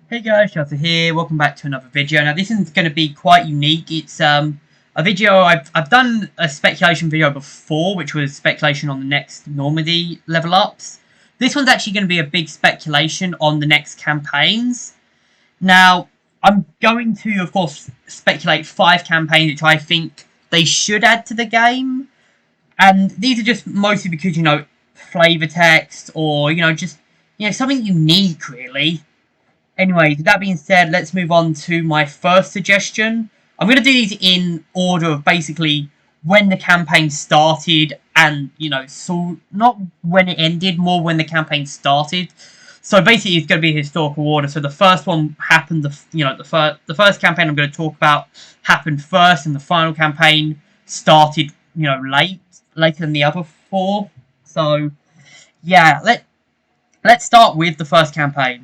Hey guys, Shelter here. Welcome back to another video. Now this is going to be quite unique. It's a video I've done a speculation video before, which was speculation on the next Normandy level ups. This one's actually going to be a big speculation on the next campaigns. Now I'm going to, of course, speculate 5 campaigns which I think they should add to the game, and these are just mostly because flavor text or just something unique really. Anyway, with that being said, let's move on to my first suggestion. I'm going to do these in order of basically when the campaign started and, so not when it ended, more when the campaign started. So basically it's going to be a historical order. So the first one happened, the first campaign I'm going to talk about happened first, and the final campaign started, later than the other 4. So, yeah, let's start with the first campaign.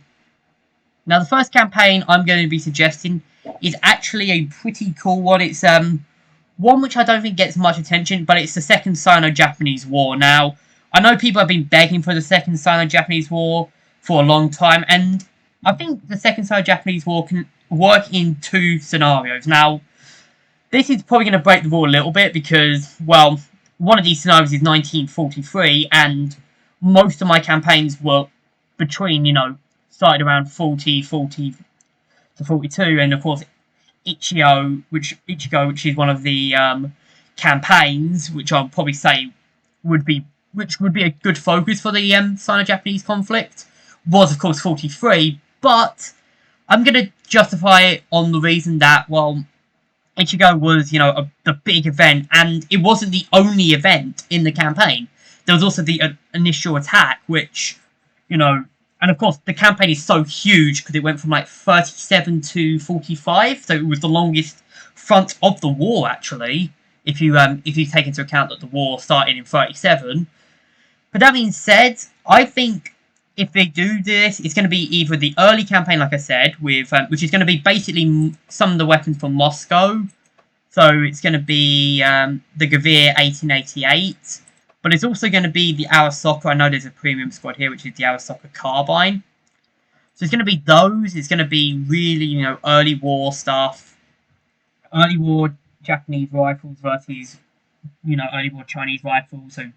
Now, the first campaign I'm going to be suggesting is actually a pretty cool one. It's one which I don't think gets much attention, but it's the Second Sino-Japanese War. Now, I know people have been begging for the Second Sino-Japanese War for a long time, and I think the Second Sino-Japanese War can work in 2 scenarios. Now, this is probably going to break the rule a little bit because, well, one of these scenarios is 1943, and most of my campaigns were between, started around 40 to 42, and of course Ichigo, which is one of the campaigns, which I'll probably say would be a good focus for the Sino-Japanese conflict, was of course 43, but I'm going to justify it on the reason that, well, Ichigo was, the big event, and it wasn't the only event in the campaign. There was also the initial attack, which, and of course, the campaign is so huge because it went from like 37 to 45, so it was the longest front of the war actually. If you take into account that the war started in 37. But that being said, I think if they do this, it's going to be either the early campaign, like I said, with which is going to be basically some of the weapons from Moscow. So it's going to be the Gavir 1888. But it's also going to be the Arasaka. I know there's a premium squad here, which is the Arasaka Carbine. So it's going to be those. It's going to be really, early war stuff. Early war Japanese rifles versus, early war Chinese rifles. So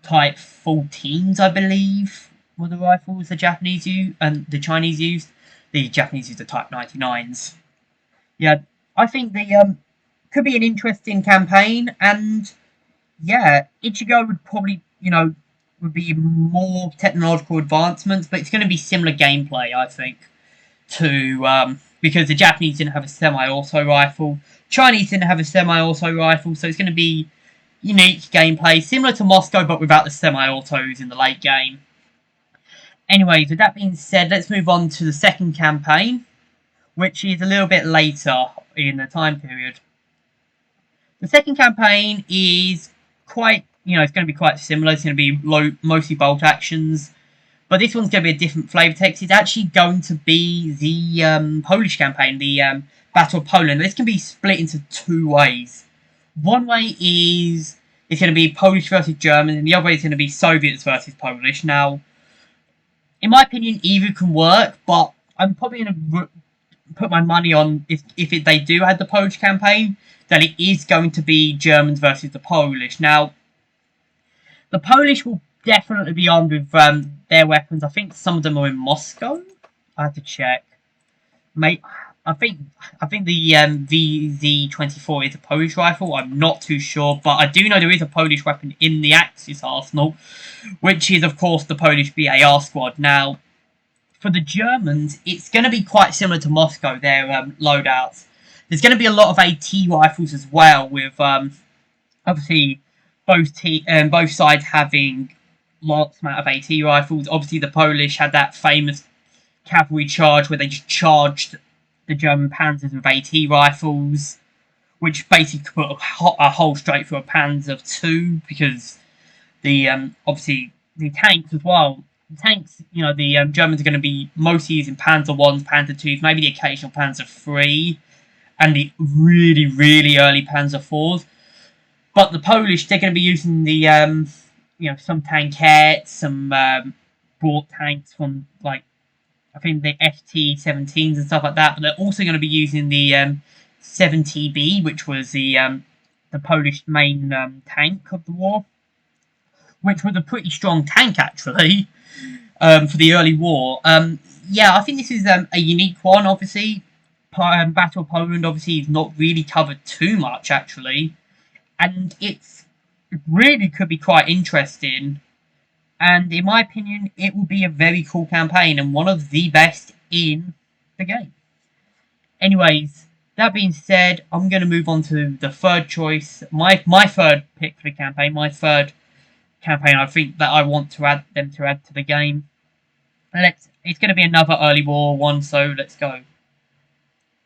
Type 14s, I believe, were the rifles the Japanese used and the Chinese used. The Japanese used the Type 99s. Yeah, I think the could be an interesting campaign, and yeah, Ichigo would probably, would be more technological advancements, but it's going to be similar gameplay, I think, to, because the Japanese didn't have a semi-auto rifle, Chinese didn't have a semi-auto rifle, so it's going to be unique gameplay, similar to Moscow, but without the semi-autos in the late game. Anyways, with that being said, let's move on to the second campaign, which is a little bit later in the time period. The second campaign is quite, it's going to be quite similar. It's going to be mostly bolt actions, but this one's going to be a different flavour text. It's actually going to be the Polish campaign, the Battle of Poland. This can be split into 2 ways. One way is it's going to be Polish versus German, and the other way is going to be Soviets versus Polish. Now, in my opinion, either can work, but I'm probably going to put my money on if they do add the Polish campaign, then it is going to be Germans versus the Polish. Now, the Polish will definitely be armed with their weapons. I think some of them are in Moscow. I have to check. Mate, I think the VZ-24 is a Polish rifle. I'm not too sure, but I do know there is a Polish weapon in the Axis arsenal, which is, of course, the Polish BAR squad. Now, for the Germans, it's going to be quite similar to Moscow, their loadouts. There's going to be a lot of AT rifles as well, with obviously both sides having lots amount of AT rifles. Obviously, the Polish had that famous cavalry charge where they just charged the German panzers with AT rifles, which basically put a hole straight through a Panzer II, because the obviously the tanks as well. The tanks, the Germans are going to be mostly using Panzer Is, Panzer IIs, maybe the occasional Panzer III, and the really, really early Panzer IVs. But the Polish, they're going to be using the, some tankettes, some brought tanks from, like, I think the FT-17s and stuff like that, but they're also going to be using the 70B, which was the Polish main tank of the war, which was a pretty strong tank actually for the early war. Yeah, I think this is a unique one. Obviously, Battle of Poland obviously is not really covered too much actually, and it really could be quite interesting. And in my opinion, it will be a very cool campaign and one of the best in the game. Anyways, that being said, I'm going to move on to the third choice. My third pick for the campaign. My third campaign I think that I want to add to the game. It's going to be another early war one, so let's go.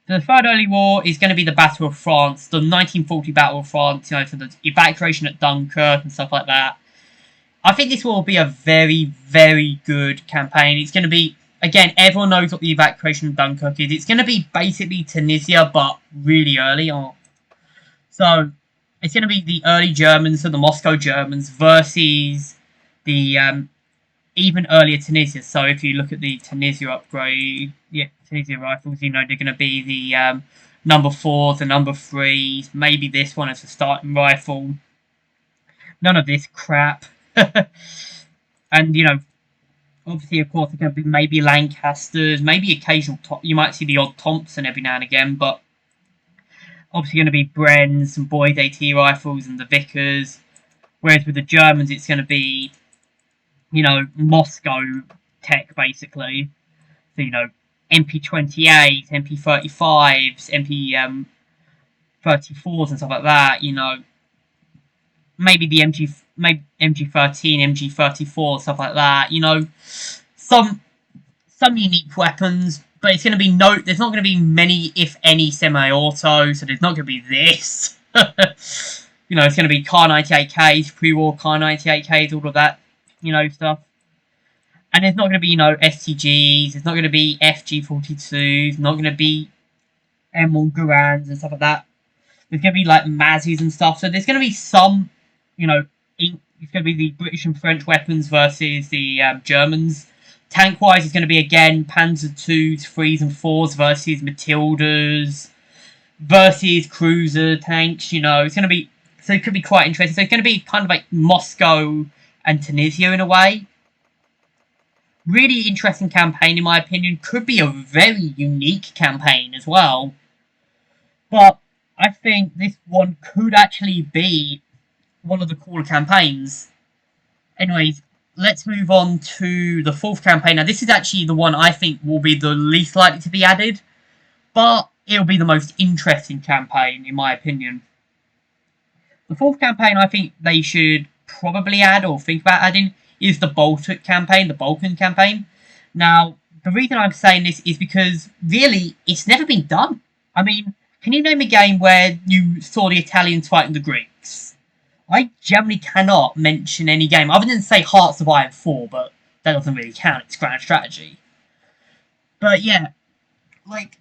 So the third early war is going to be the Battle of France, the 1940 Battle of France, you know, for the evacuation at Dunkirk and stuff like that. I think this will be a very, very good campaign. It's going to be, again, everyone knows what the evacuation of Dunkirk is. It's going to be basically Tunisia, but really early on. So, it's going to be the early Germans, so the Moscow Germans, versus the even earlier Tunisia. So, if you look at the Tunisia upgrade, yeah, Tunisia rifles, you know, they're going to be the number 4s, the number 3s, maybe this one as a starting rifle. None of this crap. And, you know, obviously, of course, there are going to be maybe Lancasters, maybe occasional... You might see the odd Thompson every now and again, but obviously going to be Brens and Boyd AT rifles and the Vickers. Whereas with the Germans, it's going to be, you know, Moscow tech, basically. So, you know, MP28, MP35s, MP34s and stuff like that, you know. Maybe the MG13, MG34, stuff like that. You know, some unique weapons, but it's going to be there's not going to be many, if any, semi-auto. So there's not going to be this. You know, it's going to be Kar 98Ks, pre-war Kar 98Ks, all of that, you know, stuff. And there's not going to be, you know, STGs. There's not going to be FG42s. Not going to be M1 Garans and stuff like that. There's going to be like Mazis and stuff. So there's going to be some, you know, it's going to be the British and French weapons versus the Germans. Tank-wise, it's going to be, again, Panzer IIs, 3s and 4s versus Matildas versus cruiser tanks, you know. It's going to be... So it could be quite interesting. So it's going to be kind of like Moscow and Tunisia in a way. Really interesting campaign, in my opinion. Could be a very unique campaign as well. But I think this one could actually be one of the cooler campaigns. Anyways, let's move on to the fourth campaign. Now, this is actually the one I think will be the least likely to be added, but it'll be the most interesting campaign, in my opinion. The fourth campaign I think they should probably add, or think about adding, is the Balkan campaign. Now, the reason I'm saying this is because, really, it's never been done. I mean, can you name a game where you saw the Italians fighting the Greeks? I generally cannot mention any game, other than, say, Hearts of Iron 4, but that doesn't really count, it's grand strategy. But, yeah, like,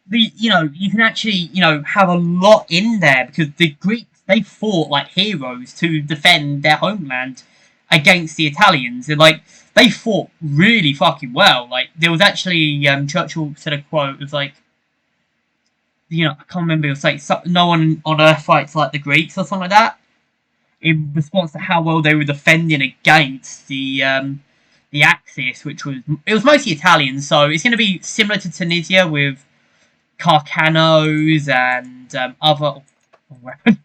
you know, you can actually, you know, have a lot in there, because the Greeks, they fought like heroes to defend their homeland against the Italians. And, like, they fought really fucking well. Like, there was actually, Churchill said a quote, it was like, you know, I can't remember, it was like, no one on Earth fights like the Greeks, or something like that, in response to how well they were defending against the Axis, which was, it was mostly Italians, so it's going to be similar to Tunisia with Carcanos and other weapons.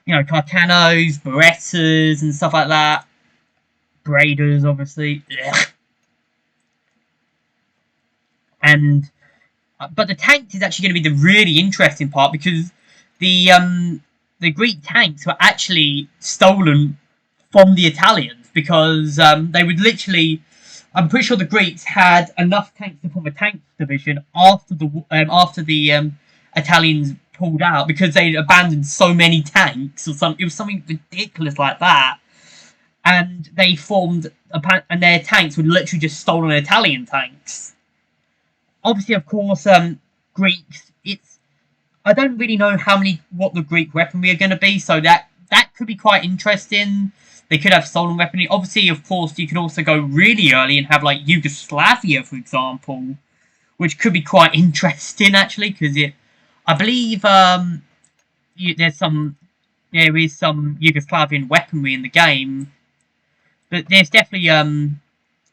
You know, Carcanos, Berettas, and stuff like that. Braiders, obviously. Ugh. And but the tanks is actually going to be the really interesting part, because the Greek tanks were actually stolen from the Italians, because they would literally... I'm pretty sure the Greeks had enough tanks to form a tank division after the Italians pulled out, because they abandoned so many tanks, or something. It was something ridiculous like that, and they formed and their tanks were literally just stolen Italian tanks. Obviously, of course, Greeks. I don't really know what the Greek weaponry are going to be, so that could be quite interesting. They could have stolen weaponry. Obviously, of course, you could also go really early and have like Yugoslavia, for example, which could be quite interesting actually, because I believe there is some Yugoslavian weaponry in the game, but there's definitely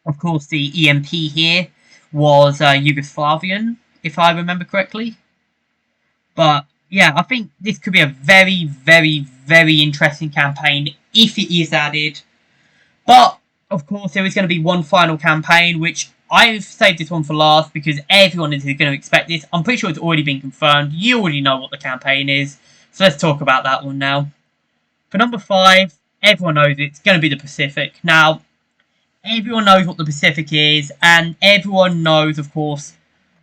of course the EMP here was Yugoslavian, if I remember correctly. But yeah, I think this could be a very, very, very interesting campaign if it is added. But of course, there is going to be one final campaign, which I've saved this one for last because everyone is going to expect this. I'm pretty sure it's already been confirmed. You already know what the campaign is. So let's talk about that one now. For number 5, everyone knows it's going to be the Pacific. Now, everyone knows what the Pacific is, and everyone knows, of course,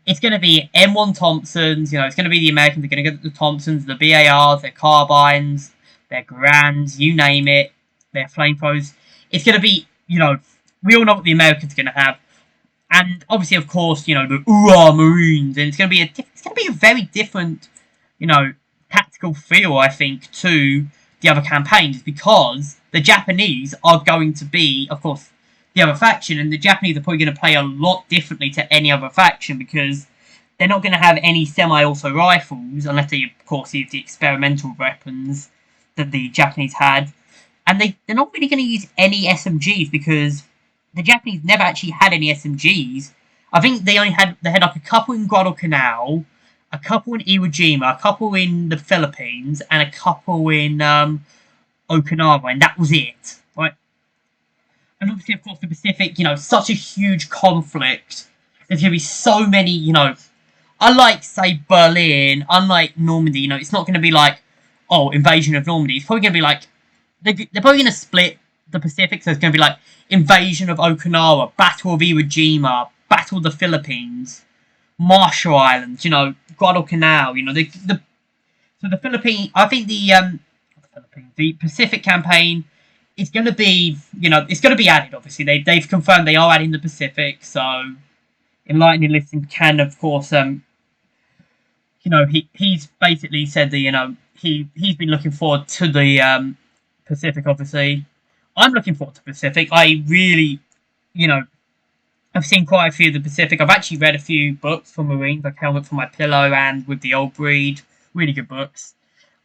it's going to be M1 Thompsons. You know, it's going to be the Americans. They're going to get the Thompsons, the BARs, their carbines, their Grands, you name it, their flamethrowers. It's going to be, you know, we all know what the Americans are going to have. And obviously, of course, you know, the UR Marines. And it's going to be a very different, you know, tactical feel, I think, to the other campaigns, because the Japanese are going to be, of course, the other faction, and the Japanese are probably going to play a lot differently to any other faction, because they're not going to have any semi-auto rifles, unless they, of course, use the experimental weapons that the Japanese had. And they're not really going to use any SMGs, because the Japanese never actually had any SMGs. I think they had like a couple in Guadalcanal, a couple in Iwo Jima, a couple in the Philippines, and a couple in Okinawa, and that was it, right? And obviously, of course, the Pacific, you know, such a huge conflict. There's going to be so many, you know, unlike, say, Berlin, unlike Normandy, you know, it's not going to be like, oh, invasion of Normandy. It's probably going to be like, they're probably going to split the Pacific, so it's going to be like invasion of Okinawa, Battle of Iwo Jima, Battle of the Philippines, Marshall Islands, you know, Guadalcanal, you know, so the Philippines, I think the Pacific campaign is going to be, you know, it's going to be added, obviously. They've confirmed they are adding the Pacific, so Enlisted can, of course, you know, he's basically said that, you know, he's been looking forward to the Pacific, obviously. I'm looking forward to Pacific. I really, you know, I've seen quite a few of the Pacific. I've actually read a few books for Marines, like Helmet for My Pillow and With the Old Breed. Really good books.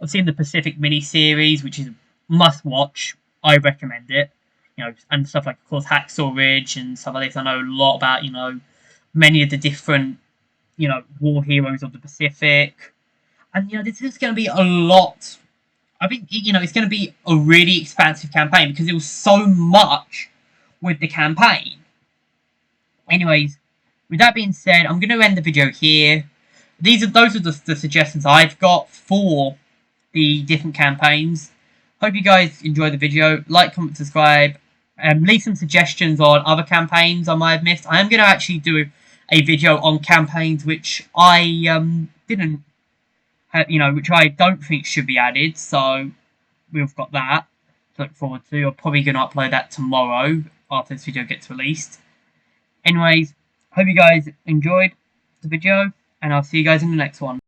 I've seen the Pacific mini-series, which is a must-watch. I recommend it. You know, and stuff like, of course, Hacksaw Ridge and stuff like this. I know a lot about, you know, many of the different, you know, war heroes of the Pacific. And, you know, this is going to be a lot. I think, you know, it's going to be a really expansive campaign because there was so much with the campaign. Anyways, with that being said, I'm going to end the video here. Those are the suggestions I've got for the different campaigns. Hope you guys enjoyed the video. Like, comment, subscribe, and leave some suggestions on other campaigns I might have missed. I am going to actually do a video on campaigns which I didn't have, you know, which I don't think should be added. So we've got that to look forward to. I'm probably going to upload that tomorrow after this video gets released. Anyways, hope you guys enjoyed the video, and I'll see you guys in the next one.